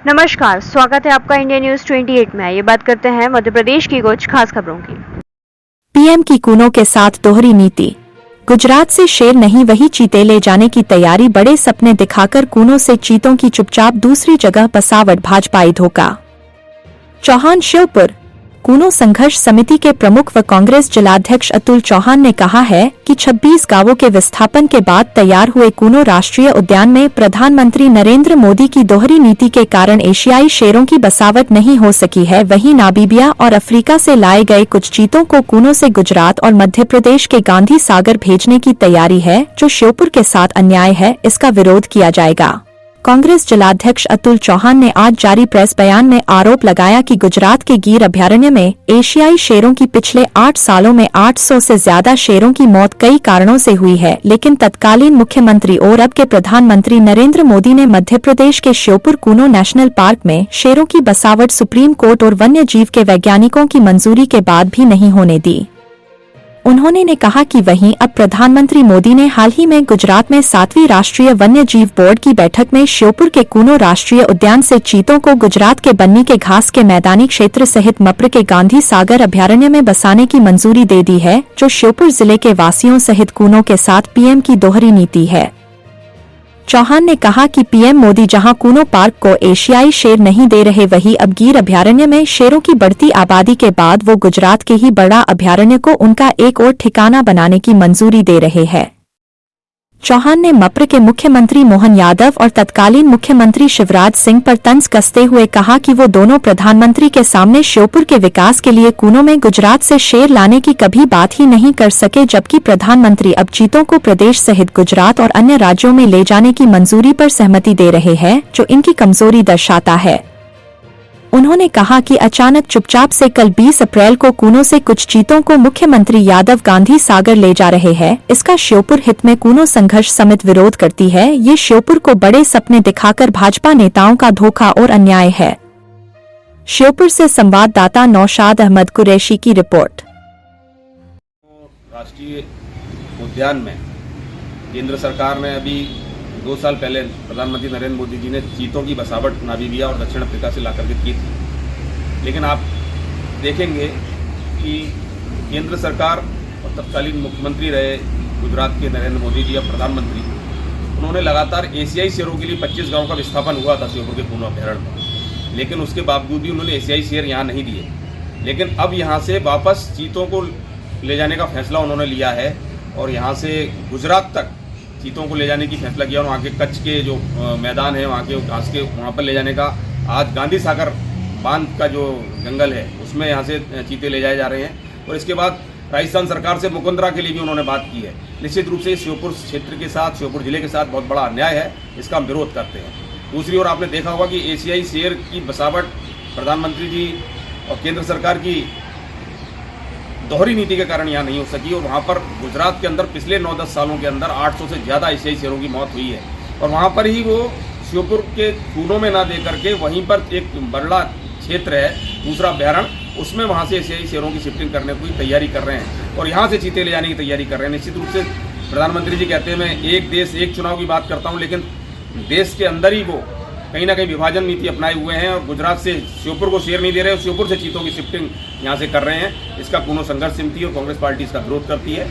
नमस्कार, स्वागत है आपका इंडिया न्यूज 28 में। ये बात करते हैं मध्य प्रदेश की कुछ खास खबरों की। पीएम की कूनों के साथ दोहरी नीति। गुजरात से शेर नहीं वही चीते ले जाने की तैयारी। बड़े सपने दिखाकर कूनों से चीतों की चुपचाप दूसरी जगह बसावट। भाजपाई धोखा। चौहान श्योपुर। कूनो संघर्ष समिति के प्रमुख व कांग्रेस जिलाध्यक्ष अतुल चौहान ने कहा है कि 26 गांवों के विस्थापन के बाद तैयार हुए कूनो राष्ट्रीय उद्यान में प्रधानमंत्री नरेंद्र मोदी की दोहरी नीति के कारण एशियाई शेरों की बसावट नहीं हो सकी है। वहीं नामीबिया और अफ्रीका से लाए गए कुछ चीतों को कूनो से गुजरात और मध्य प्रदेश के गांधी सागर भेजने की तैयारी है, जो श्योपुर के साथ अन्याय है। इसका विरोध किया जाएगा। कांग्रेस जिलाध्यक्ष अतुल चौहान ने आज जारी प्रेस बयान में आरोप लगाया कि गुजरात के गिर अभयारण्य में एशियाई शेरों की पिछले 8 सालों में 800 से ज्यादा शेरों की मौत कई कारणों से हुई है, लेकिन तत्कालीन मुख्यमंत्री और अब के प्रधानमंत्री नरेंद्र मोदी ने मध्य प्रदेश के श्योपुर कूनो नेशनल पार्क में शेरों की बसावट सुप्रीम कोर्ट और वन्य जीव के वैज्ञानिकों की मंजूरी के बाद भी नहीं होने दी। उन्होंने ने कहा कि वहीं अब प्रधानमंत्री मोदी ने हाल ही में गुजरात में 7वीं राष्ट्रीय वन्य जीव बोर्ड की बैठक में श्योपुर के कूनो राष्ट्रीय उद्यान से चीतों को गुजरात के बन्नी के घास के मैदानी क्षेत्र सहित मप्र के गांधी सागर अभयारण्य में बसाने की मंजूरी दे दी है, जो श्योपुर जिले के वासियों सहित कूनों के साथ पीएम की दोहरी नीति है। चौहान ने कहा कि पीएम मोदी जहां कूनो पार्क को एशियाई शेर नहीं दे रहे, वहीं अब गिर अभयारण्य में शेरों की बढ़ती आबादी के बाद वो गुजरात के ही बड़ा अभयारण्य को उनका एक और ठिकाना बनाने की मंजूरी दे रहे हैं। चौहान ने मप्र के मुख्यमंत्री मोहन यादव और तत्कालीन मुख्यमंत्री शिवराज सिंह पर तंज कसते हुए कहा कि वो दोनों प्रधानमंत्री के सामने श्योपुर के विकास के लिए कूनो में गुजरात से शेर लाने की कभी बात ही नहीं कर सके, जबकि प्रधानमंत्री अब चीतों को प्रदेश सहित गुजरात और अन्य राज्यों में ले जाने की मंजूरी पर सहमति दे रहे हैं, जो इनकी कमजोरी दर्शाता है। उन्होंने कहा कि अचानक चुपचाप से कल 20 अप्रैल को कूनो से कुछ चीतों को मुख्यमंत्री यादव गांधी सागर ले जा रहे हैं। इसका श्योपुर हित में कूनो संघर्ष समिति विरोध करती है। ये श्योपुर को बड़े सपने दिखाकर भाजपा नेताओं का धोखा और अन्याय है। श्योपुर से संवाददाता नौशाद अहमद कुरैशी की रिपोर्ट। राष्ट्रीय उद्यान में केंद्र सरकार ने अभी 2 साल पहले प्रधानमंत्री नरेंद्र मोदी जी ने चीतों की बसावट नामीबिया और दक्षिण अफ्रीका से ला करके की थी, लेकिन आप देखेंगे कि केंद्र सरकार और तत्कालीन मुख्यमंत्री रहे गुजरात के नरेंद्र मोदी जी, अब प्रधानमंत्री, उन्होंने लगातार एशियाई शेरों के लिए 25 गाँव का विस्थापन हुआ था श्योपुर के कूनो अभयारण्य में, लेकिन उसके बावजूद भी उन्होंने एशियाई शेर यहाँ नहीं दिए। लेकिन अब यहाँ से वापस चीतों को ले जाने का फैसला उन्होंने लिया है और यहाँ से गुजरात तक चीतों को ले जाने की फैसला किया और वहाँ के कच्छ के जो मैदान है, वहाँ के घास के, वहाँ पर ले जाने का आज गांधी सागर बांध का जो जंगल है उसमें यहाँ से चीते ले जाए जा रहे हैं। और इसके बाद राजस्थान सरकार से मुकुंदरा के लिए भी उन्होंने बात की है। निश्चित रूप से श्योपुर क्षेत्र के साथ, श्योपुर जिले के साथ बहुत बड़ा अन्याय है, इसका हम विरोध करते हैं। दूसरी ओर आपने देखा होगा कि एशियाई शेर की बसावट प्रधानमंत्री जी और केंद्र सरकार की दोहरी नीति के कारण यहाँ नहीं हो सकी और वहाँ पर गुजरात के अंदर पिछले 9-10 सालों के अंदर 800 से ज़्यादा एशियाई शेरों की मौत हुई है और वहाँ पर ही वो श्योपुर के कूनों में ना दे करके वहीं पर एक बड़ा क्षेत्र है दूसरा अभयारण्य, उसमें वहाँ से एशियाई शेरों की शिफ्टिंग करने की तैयारी कर रहे हैं और यहाँ से चीते ले जाने की तैयारी कर रहे हैं। निश्चित रूप से प्रधानमंत्री जी कहते हैं मैं एक देश एक चुनाव की बात करता हूँ, लेकिन देश के अंदर ही वो कहीं ना कहीं विभाजन नीति अपनाए हुए हैं और गुजरात से श्योपुर को शेर नहीं दे रहे और श्योपुर से चीतों की शिफ्टिंग यहाँ से कर रहे हैं। इसका कूनो संघर्ष समिति और कांग्रेस पार्टी इसका विरोध करती है।